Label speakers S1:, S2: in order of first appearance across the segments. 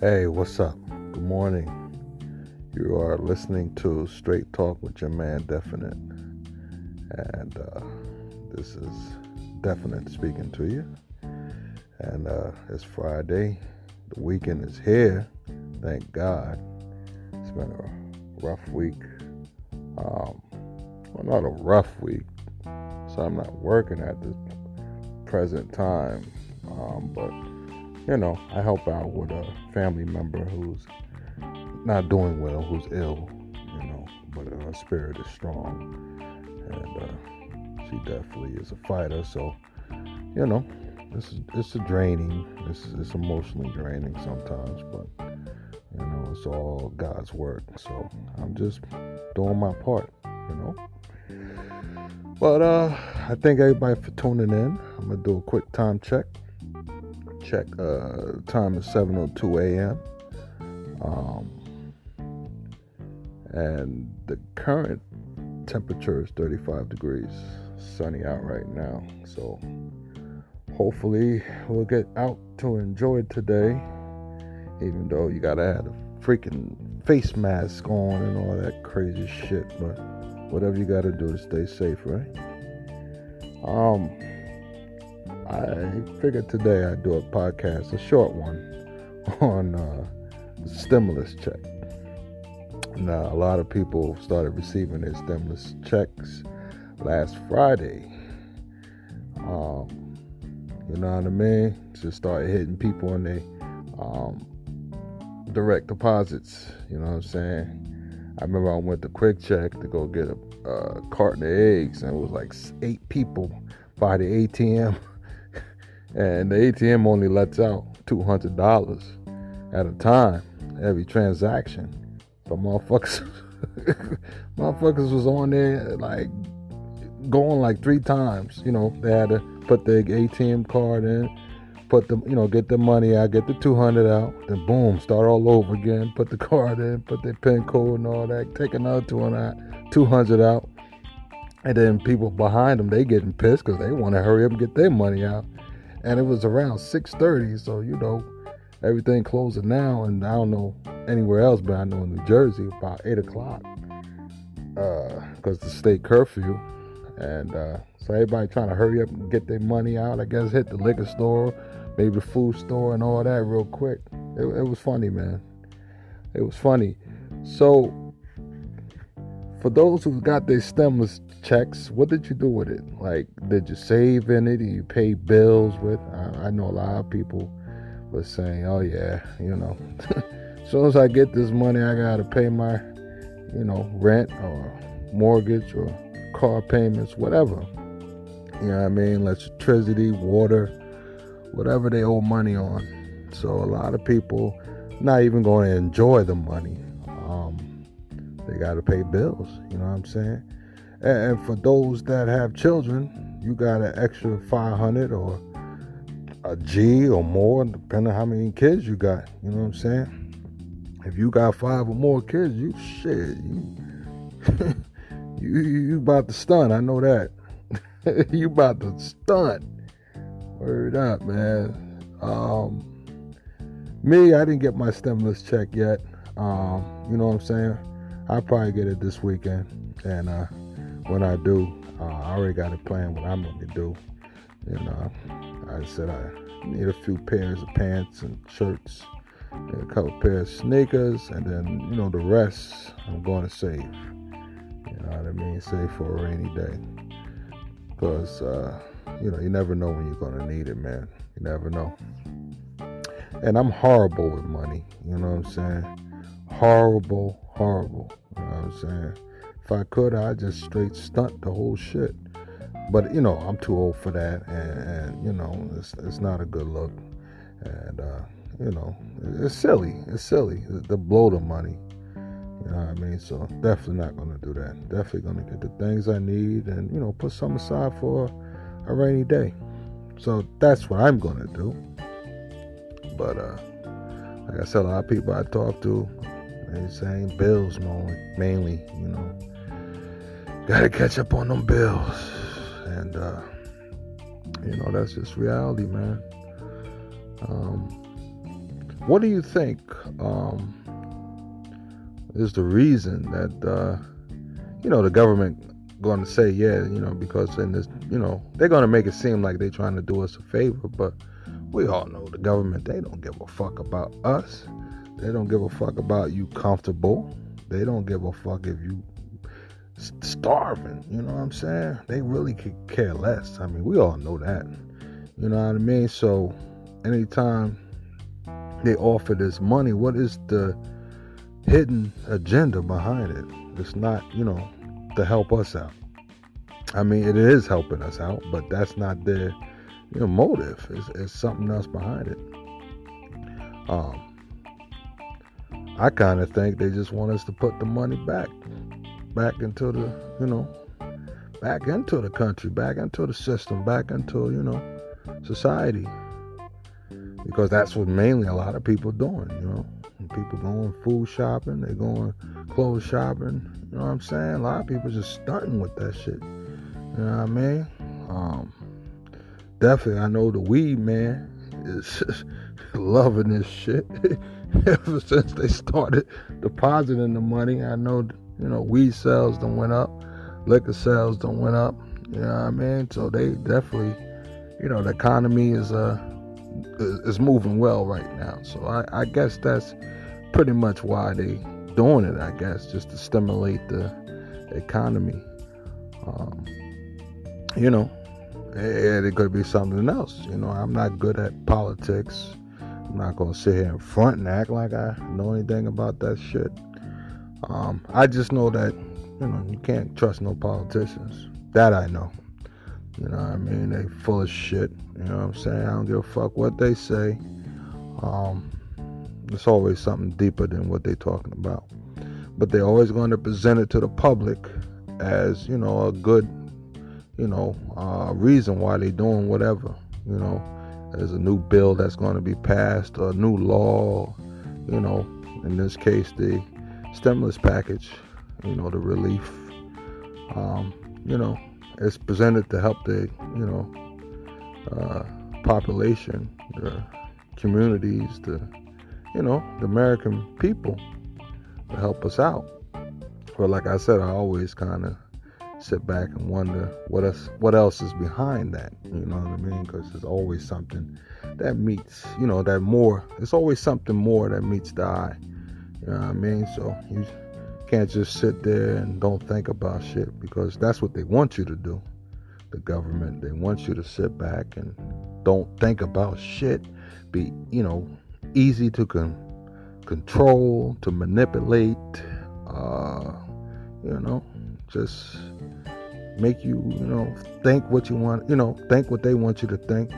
S1: Hey, what's up? Good morning. You are listening to Straight Talk with your man Definite. And this is Definite speaking to you. And it's Friday. The weekend is here. Thank God. It's been a rough week. Well, not a rough week. So I'm not working at this present time. But I help out with a family member who's not doing well, who's ill, but her spirit is strong, and she definitely is a fighter. So, it's a draining, it's emotionally draining sometimes, but it's all God's work. So I'm just doing my part. But I thank everybody for tuning in. I'm gonna do a quick time check. Time is 7:02 a.m. And the current temperature is 35 degrees, sunny out right now. So hopefully we'll get out to enjoy it today, even though you gotta have a freaking face mask on and all that crazy shit. But whatever you gotta do to stay safe, right? I figured today I'd do a podcast, a short one, on the stimulus check. Now, a lot of people started receiving their stimulus checks last Friday. You know what I mean? Just started hitting people in their direct deposits. You know what I'm saying? I remember I went to Quick Check to go get a carton of eggs, and it was like 8 people by the ATM. And the ATM only lets out $200 at a time, every transaction. So motherfuckers was on there like going like 3 times. They had to put their ATM card in, get the money out, get the 200 out, then boom, start all over again, put the card in, put their PIN code and all that, take another 200 out. And then people behind them, they getting pissed because they want to hurry up and get their money out. And it was around 6:30, so everything closing now, and I don't know anywhere else, but I know in New Jersey about 8 o'clock, because the state curfew, and so everybody trying to hurry up and get their money out. I guess hit the liquor store, maybe the food store, and all that real quick. It was funny, man. It was funny. So for those who got their stimulus checks, what did you do with it? Like, did you save in it? Did you pay bills with? I know a lot of people were saying, oh yeah, as soon as I get this money, I gotta pay my, rent or mortgage or car payments, whatever. You know what I mean? Electricity, water, whatever they owe money on. So a lot of people not even going to enjoy the money. They gotta pay bills. You know what I'm saying? And for those that have children, you got an extra 500 or a G or more, depending on how many kids you got. You know what I'm saying? If you got 5 or more kids, you you about to stun. I know that. You about to stun. Word up, man. Me, I didn't get my stimulus check yet. You know what I'm saying? I'll probably get it this weekend. And when I do, I already got a plan what I'm going to do. I said I need a few pairs of pants and shirts, and a couple pairs of sneakers, and then, the rest I'm going to save. You know what I mean? Save for a rainy day. Because, you never know when you're going to need it, man. You never know. And I'm horrible with money. You know what I'm saying? Horrible. You know what I'm saying? If I could, I'd just straight stunt the whole shit. But, I'm too old for that. And it's not a good look. And, it's silly. It's silly to blow the money. You know what I mean? So definitely not going to do that. Definitely going to get the things I need and, put some aside for a rainy day. So that's what I'm going to do. But, like I said, a lot of people I talk to, they saying bills mainly, Gotta catch up on them bills. And, that's just reality, man. What do you think is the reason that the government going to say, because in this, they're going to make it seem like they're trying to do us a favor, but we all know the government, they don't give a fuck about us. They don't give a fuck about you comfortable. They don't give a fuck if you starving. You know what I'm saying? They really could care less. I mean, we all know that. You know what I mean? So anytime they offer this money, what is the hidden agenda behind it? It's not, to help us out. I mean, it is helping us out, but that's not their motive. It's something else behind it. I kind of think they just want us to put the money back into the, back into the country, back into the system, back into, society. Because that's what mainly a lot of people doing, People going food shopping, they going clothes shopping, you know what I'm saying? A lot of people just stunting with that shit. You know what I mean? Definitely, I know the weed man is loving this shit. Ever since they started depositing the money, I know, weed sales done went up, liquor sales done went up. You know what I mean? So they definitely, the economy is moving well right now. So I guess that's pretty much why they doing it, I guess, just to stimulate the economy. It could be something else. I'm not good at politics. I'm not going to sit here in front and act like I know anything about that shit. I just know that, you can't trust no politicians. That I know. You know what I mean? They full of shit. You know what I'm saying? I don't give a fuck what they say. It's always something deeper than what they're talking about. But they're always going to present it to the public as, a good, reason why they're doing whatever. There's a new bill that's going to be passed, a new law, in this case, the stimulus package, the relief, it's presented to help the, population, the communities, the American people, to help us out. But like I said, I always kind of sit back and wonder what else is behind that. You know what I mean? Because there's always something that meets, that more. There's always something more that meets the eye. You know what I mean? So you can't just sit there and don't think about shit, because that's what they want you to do. The government, they want you to sit back and don't think about shit. Be, easy to control, to manipulate, just make you, think what you want, think what they want you to think,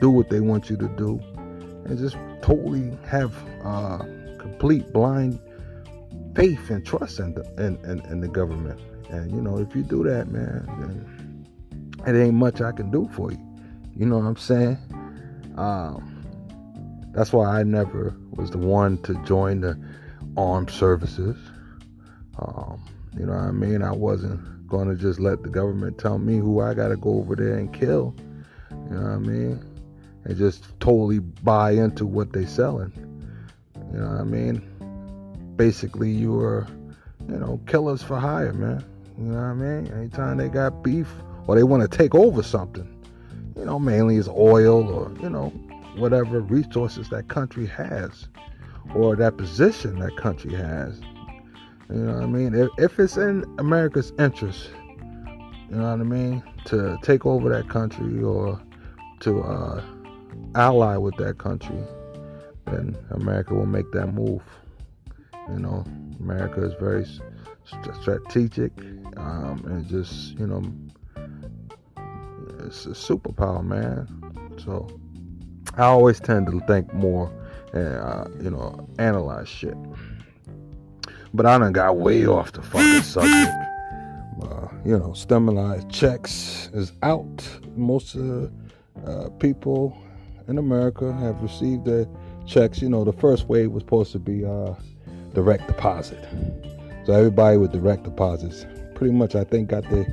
S1: do what they want you to do, and just totally have complete blind faith and trust in the government. And, if you do that, man, then it ain't much I can do for you. You know what I'm saying? That's why I never was the one to join the armed services. You know what I mean? I wasn't going to just let the government tell me who I got to go over there and kill. You know what I mean? And just totally buy into what they selling. You know what I mean? Basically, you are, killers for hire, man. You know what I mean? Anytime they got beef or they want to take over something, mainly it's oil or, whatever resources that country has, or that position that country has. You know what I mean? If it's in America's interest, you know what I mean, to take over that country or to ally with that country, then America will make that move. America is very strategic, and just, it's a superpower, man. So I always tend to think more and, analyze shit. But I done got way off the fucking subject. Stimuli checks is out. Most people in America have received their checks. The first wave was supposed to be direct deposit. So everybody with direct deposits pretty much, I think, got their